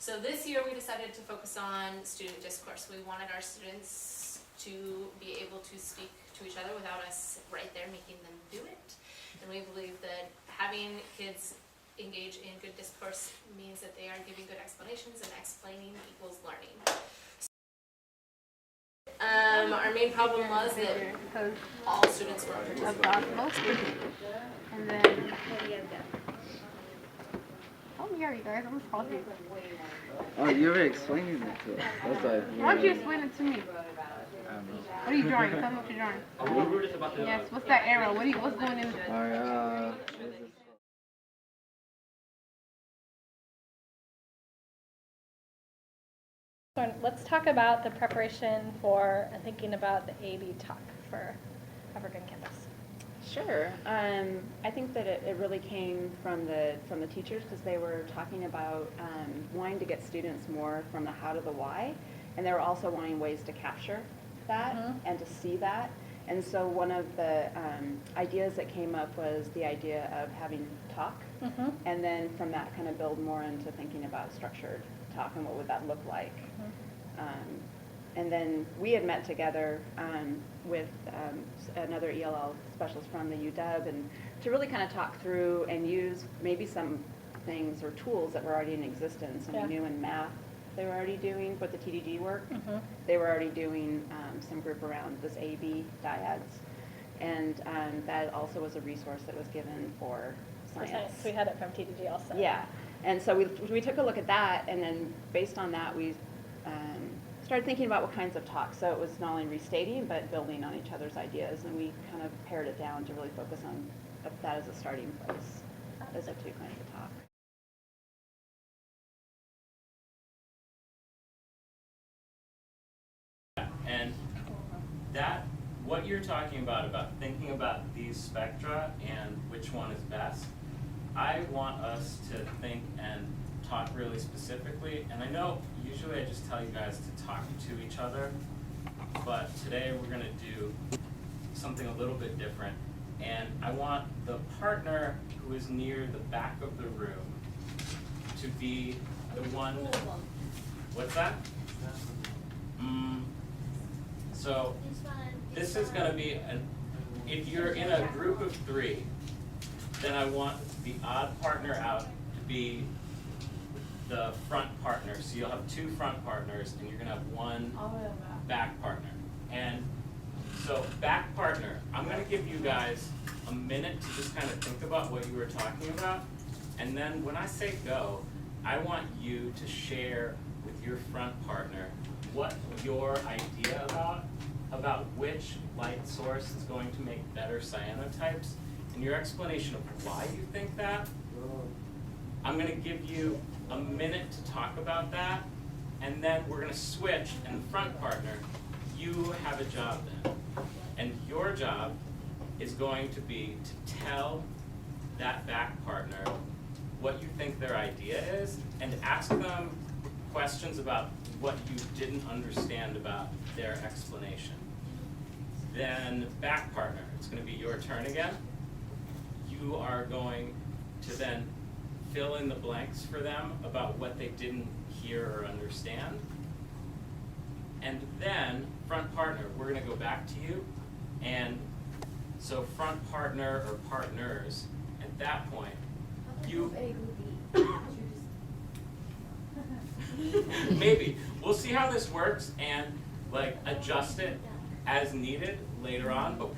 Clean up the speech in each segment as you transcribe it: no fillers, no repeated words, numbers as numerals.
So this year we decided to focus on student discourse. We wanted our students to be able to speak to each other without us right there making them do it. And we believe that having kids engage in good discourse means that they are giving good explanations, and explaining equals learning. Our main problem was that all students were participating. Most students. And then, oh yeah, you guys, I'm salty. Oh, you were explaining it to us. That's why. Why don't you explain it to me? I don't know. What are you drawing? Tell me what you're drawing. Yes, what's that arrow? What's going in there? Alright, Let's talk about the preparation for and thinking about the AB talk for African Campus. Sure. I think that it really came from the teachers, because they were talking about wanting to get students more from the how to the why, and they were also wanting ways to capture that and to see that. And so one of the ideas that came up was the idea of having talk, and then from that kind of build more into thinking about structured talk and what would that look like. And then we had met together with another ELL specialist from the UW, and to really kind of talk through and use maybe some things or tools that were already in existence. And we knew in math they were already doing with the TDG work. They were already doing some group around this AB dyads. And that also was a resource that was given for science. We had it from TDG also. Yeah. And so we took a look at that, and then based on that, we started thinking about what kinds of talks. So it was not only restating, but building on each other's ideas. And we kind of pared it down to really focus on that as a starting place, as the two kinds of talk. And that, what you're talking about thinking about these spectra and which one is best, I want us to think and talk really specifically. And I know usually I just tell you guys to talk to each other, but today we're gonna do something a little bit different. And I want the partner who is near the back of the room to be the one. What's that? So this is going to be, if you're in a group of three, then I want the odd partner out to be the front partner. So you'll have two front partners, and you're going to have one back partner. And so back partner, I'm going to give you guys a minute to just kind of think about what you were talking about. And then when I say go, I want you to share with your front partner what your idea about which light source is going to make better cyanotypes, and your explanation of why you think that. I'm going to give you a minute to talk about that, and then we're going to switch, and the front partner, you have a job then. And your job is going to be to tell that back partner what you think their idea is, and ask them questions about what you didn't understand about their explanation. Then back partner, it's going to be your turn again. You are going to then fill in the blanks for them about what they didn't hear or understand. And then front partner, we're going to go back to you. And so front partner or partners, at that point, you maybe. We'll see how this works and like adjust it as needed later on. But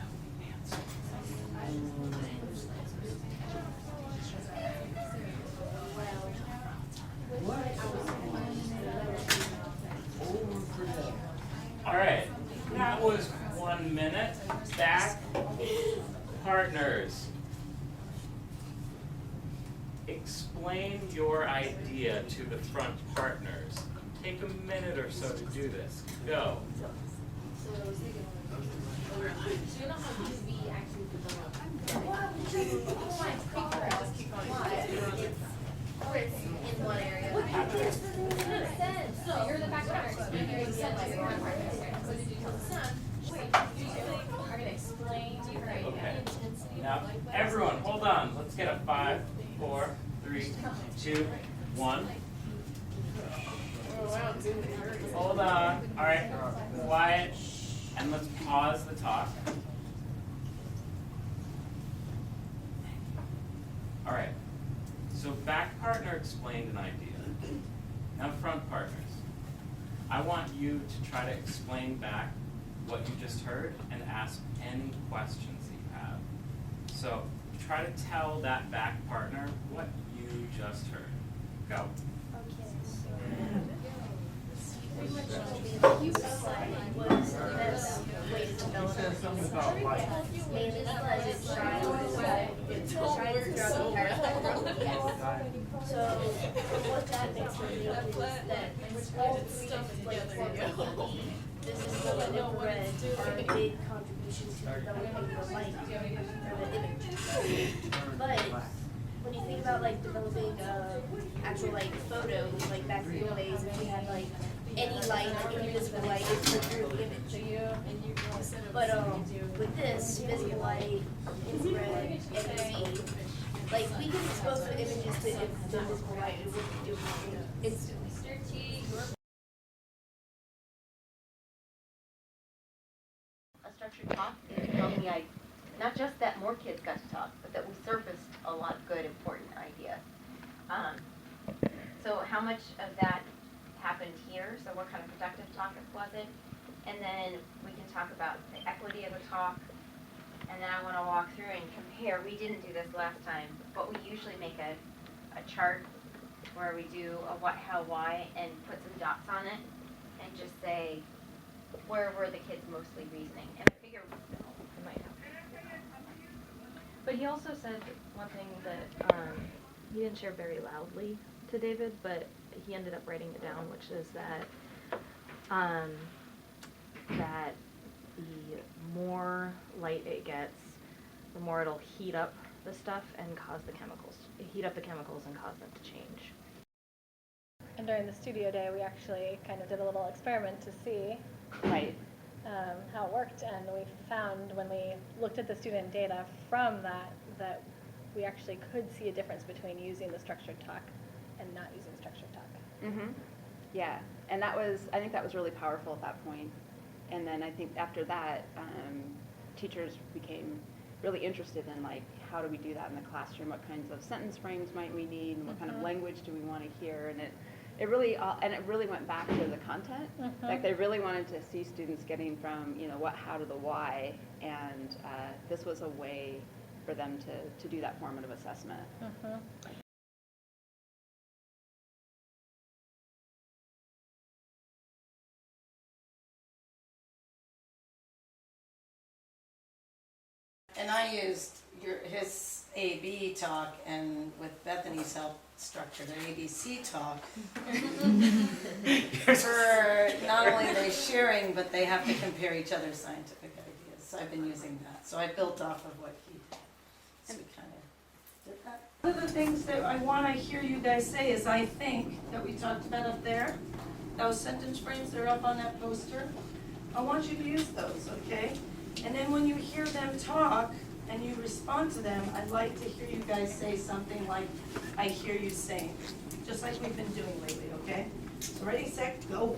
all right, that was 1 minute. Back partners. Explain your idea to the front partners. Take a minute or so to do this. Go. You know how UV actually develops? In one area. So you're the back partner. What did you tell the son? Wait, you are going to explain to your idea. Okay. Now, everyone, hold on. Let's get a 5, 4, 3, 2, 1. Hold on. All right, quiet, and let's pause the talk. All right, so back partner explained an idea. Now front partners, I want you to try to explain back what you just heard and ask any questions that you have. So try to tell that back partner what you just heard. Go. Okay, so pretty much what you said was the best way to develop it. Mainly because it shines throughout the entire spectrum. Yes. So what that makes me think is that all three different like this is the infrared are a big contribution to developing the light or the image. But when you think about like developing actual like photos, like back in the days, if we had like any light, any visible light, it's the true image. But with this visible light, infrared, NC, like we can expose the images to invisible light and we can do it instantly. A structured talk is from the idea, not just that more kids got to talk, but that we surfaced a lot of good, important ideas. So how much of that happened here? So what kind of productive talk was it? And then we can talk about the equity of the talk. And then I want to walk through and compare. We didn't do this last time, but we usually make a chart where we do a what, how, why, and put some dots on it, and just say, where were the kids mostly reasoning? And I figure it might help. But he also said one thing that he didn't share very loudly to David, but he ended up writing it down, which is that that the more light it gets, the more it'll heat up the stuff and cause the chemicals, heat up the chemicals and cause them to change. And during the studio day, we actually kind of did a little experiment to see Right. how it worked, and we found when we looked at the student data from that we actually could see a difference between using the structured talk and not using structured talk. Mm-hmm. Yeah, and I think that was really powerful at that point. And then I think after that, teachers became really interested in like, how do we do that in the classroom? What kinds of sentence frames might we need? And what kind of language do we want to hear? And it really went back to the content. Like they really wanted to see students getting from, what, how to the why. And this was a way for them to do that formative assessment. And I used his A-B talk, and with Bethany's help, structured an ABC talk. For not only they sharing, but they have to compare each other's scientific ideas. So I've been using that. So I built off of what he did. So we kind of did that. One of the things that I want to hear you guys say is I think that we talked about up there, those sentence frames that are up on that poster, I want you to use those, okay? And then when you hear them talk and you respond to them, I'd like to hear you guys say something like, I hear you saying, just like we've been doing lately, okay? So ready, set, go.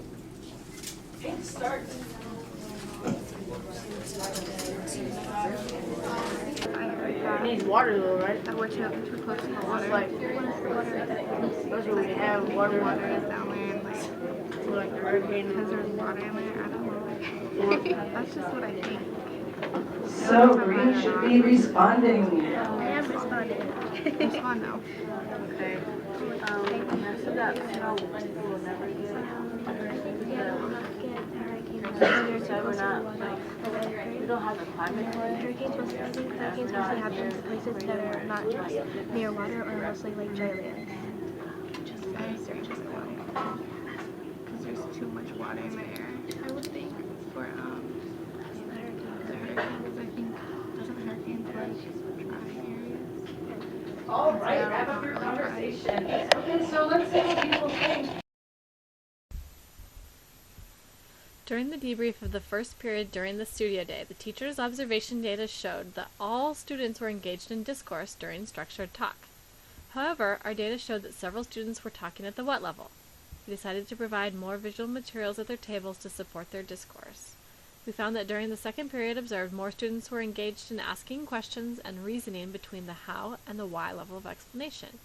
Okay, start. Needs water though, right? I watch out too close to the water. Like, that's what we have. Water is down there. Like the hurricane. Because there's water in there. I don't know. That's just what I think. So Bree should be responding. I am responding. Respond now. Okay. So that snow will never get. So we're not like, we don't have a climate for it. Hurricanes mostly happen in places that are not just near water or mostly like dry land. Just research is going on. Because there's too much water in the air, I would think, for the hurricanes. I think, doesn't hurricanes like dry areas? All right, wrap up your conversation. Okay, so let's see what people think. During the debrief of the first period during the studio day, the teacher's observation data showed that all students were engaged in discourse during structured talk. However, our data showed that several students were talking at the what level. we decided to provide more visual materials at their tables to support their discourse. We found that during the second period observed, more students were engaged in asking questions and reasoning between the how and the why level of explanation.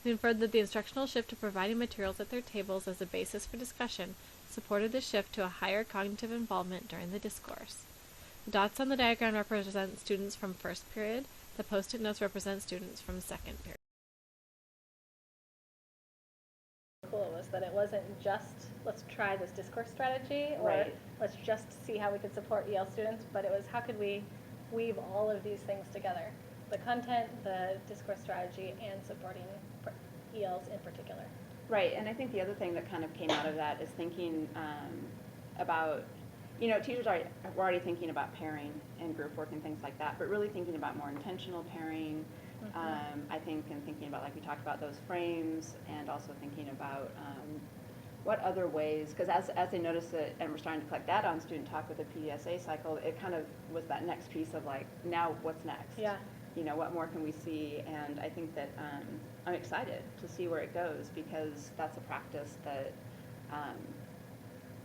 We inferred that the instructional shift to providing materials at their tables as a basis for discussion supported the shift to a higher cognitive involvement during the discourse. The dots on the diagram represent students from first period. The post-it notes represent students from second period. Cool was that it wasn't just, let's try this discourse strategy, or Right. let's just see how we could support EL students, but it was how could we weave all of these things together? The content, the discourse strategy, and supporting ELs in particular. Right, and I think the other thing that kind of came out of that is thinking about, teachers were already thinking about pairing and group work and things like that, but really thinking about more intentional pairing. I think, and thinking about, like we talked about, those frames, and also thinking about what other ways, because as they noticed it, and we're starting to collect data on student talk with the PDSA cycle, it kind of was that next piece of like, now what's next? Yeah. What more can we see? And I think that I'm excited to see where it goes, because that's a practice that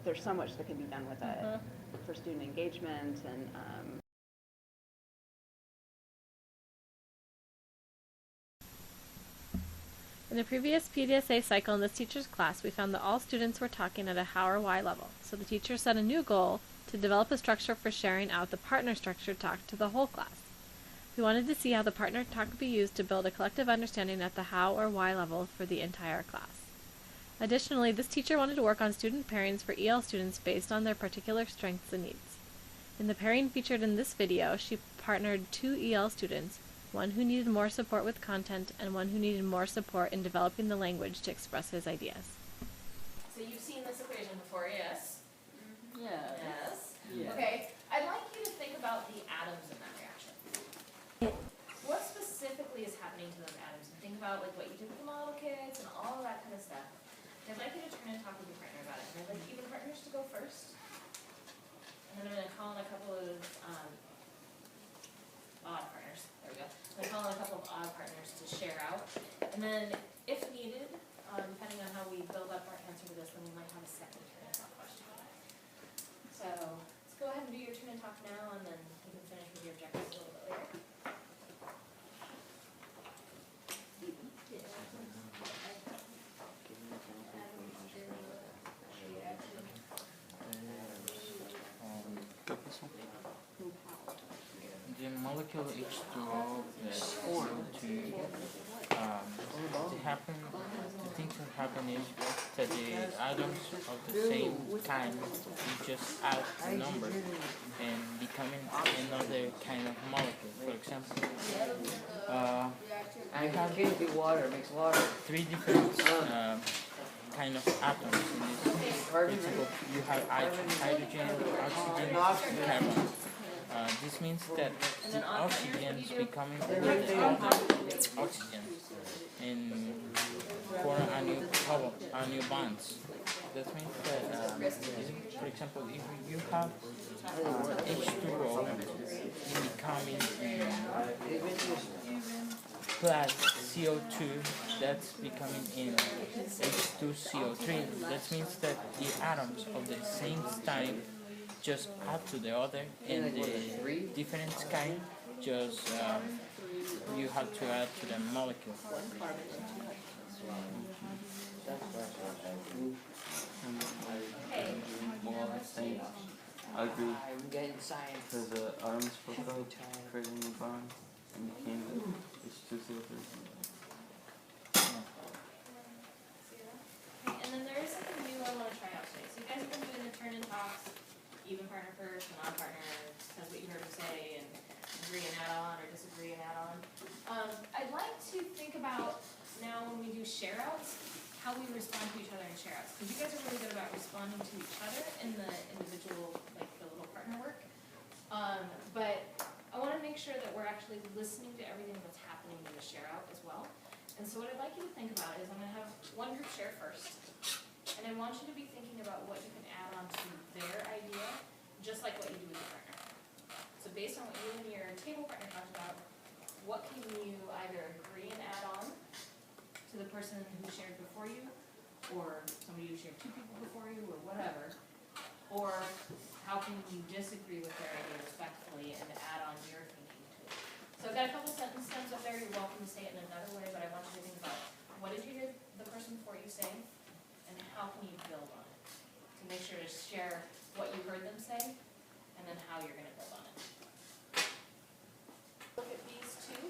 there's so much that can be done with it for student engagement and In the previous PDSA cycle in this teacher's class, we found that all students were talking at a how or why level. So the teacher set a new goal to develop a structure for sharing out the partner structure talk to the whole class. We wanted to see how the partner talk could be used to build a collective understanding at the how or why level for the entire class. Additionally, this teacher wanted to work on student pairings for EL students based on their particular strengths and needs. In the pairing featured in this video, she partnered 2 EL students, one who needed more support with content and one who needed more support in developing the language to express his ideas. So you've seen this equation before, yes? Yeah. Yes? Yeah. Okay, I'd like you to think about the atoms in that reaction. What specifically is happening to those atoms? And think about like what you did with the model kits and all of that kind of stuff. And I'd like you to turn and talk with your partner about it. And I'd like even partners to go first. And then I'm gonna call in a couple of odd partners. There we go. I'm gonna call in a couple of odd partners to share out. And then if needed, depending on how we build up our answer to this, then we might have a second turn and talk question. So let's go ahead and do your turn and talk now, and then you can finish with your objectives a little bit later. The molecule H2O that's formed the things that happen is that the atoms of the same kind, you just add the number and becoming another kind of molecule. For example, And it can't be water, it makes water. 3 different kind of atoms in this. For example, you have hydrogen, oxygen, and carbon. This means that the oxygen is becoming with the other oxygen and form a new bonds. That means that, for example, if you have H2O becoming plus CO2, that's becoming in H2CO3. That means that the atoms of the same type just add to the other, and the different kind just you have to add to the molecule. I agree. I'm getting science. Because the atoms broke up, creating a new bond, and became H2CO3. And then there is something new I want to try out today. So you guys have been doing the turn and talks, even partner first, non-partner, says what you heard me say, and agree and add on, or disagree and add on. I'd like to think about now when we do share outs, how we respond to each other in share outs. Because you guys are really good about responding to each other in the individual, like the little partner work. But I want to make sure that we're actually listening to everything that's happening in the share out as well. And so what I'd like you to think about is I'm going to have one group share first. And I want you to be thinking about what you can add on to their idea, just like what you do with your partner. So based on what you and your table partner talked about, what can you either agree and add on to the person who shared before you, or somebody who's shared 2 people before you, or whatever? Or how can you disagree with their idea respectfully and add on your thinking to it? So I've got a couple sentence stems up there, you're welcome to say it in another way, but I want you to think about, what did you hear the person before you say? And how can you build on it? To make sure to share what you heard them say, and then how you're gonna build on it. Look at these two,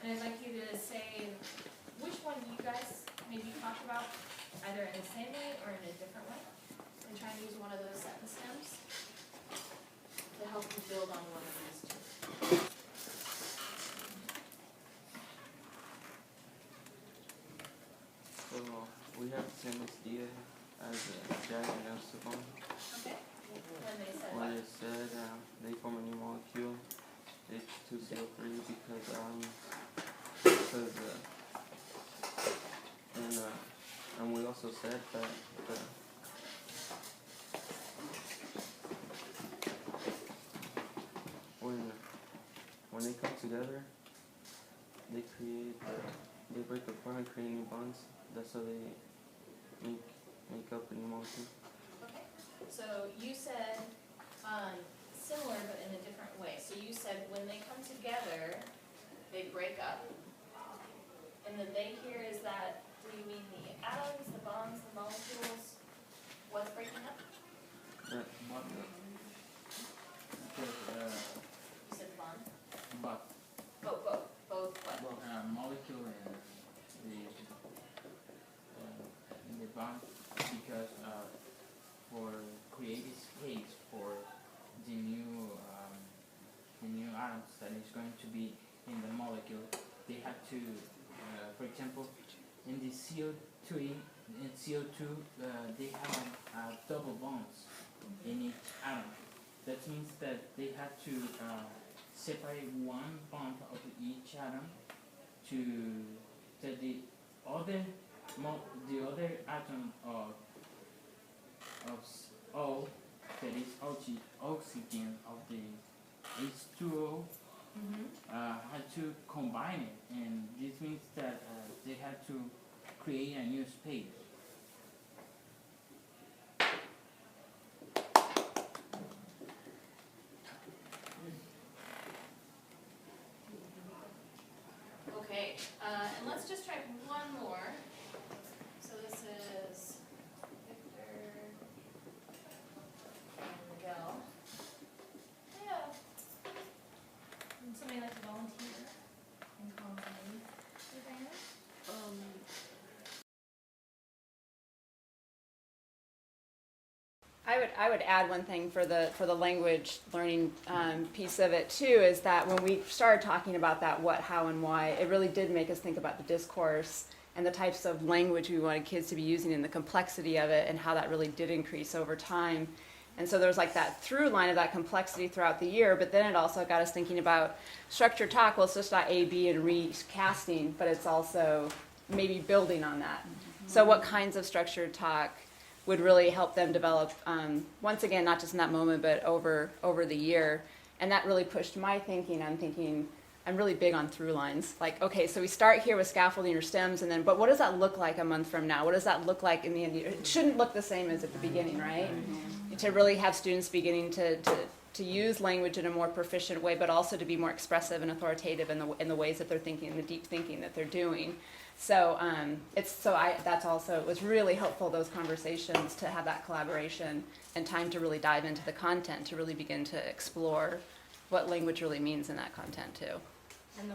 and I'd like you to say which one you guys maybe talk about, either in the same way or in a different way, and try and use one of those sentence stems to help you build on one of these two. So we have San Luis Dia as Jack and Esteban. Okay. When they said When what? it said they form a new molecule, H2CO3, because and we also said that when they come together, they break apart and create new bonds. That's how they make up a new molecule. Okay, so you said similar but in a different way. So you said when they come together, they break up. And the they here is that, do you mean the atoms, the bonds, the molecules? What's breaking up? Because You said bond? but Both what? molecule and the bond, because for creating space for the new atoms that is going to be in the molecule, they have to, for example, in the CO2, they have double bonds in each atom. That means that they have to separate one bond of each atom to the other atom of O, that is oxygen of the H2O, had to combine it, and this means that they had to create a new space. Okay, and let's just try one more. So this is Victor and Miguel. Yeah. Would somebody like to volunteer and call me? I would add one thing for the language learning piece of it too, is that when we started talking about that what, how, and why, it really did make us think about the discourse and the types of language we wanted kids to be using and the complexity of it and how that really did increase over time. And so there was like that through line of that complexity throughout the year, but then it also got us thinking about structured talk. Well, it's just not A, B, and recasting, but it's also maybe building on that. So what kinds of structured talk would really help them develop, once again, not just in that moment, but over the year. And that really pushed my thinking. I'm really big on through lines. Like, okay, so we start here with scaffolding or stems, and then, but what does that look like a month from now? What does that look like in the end? It shouldn't look the same as at the beginning, right? To really have students beginning to use language in a more proficient way, but also to be more expressive and authoritative in the ways that they're thinking, in the deep thinking that they're doing. So that's also, it was really helpful, those conversations, to have that collaboration and time to really dive into the content, to really begin to explore what language really means in that content too. And the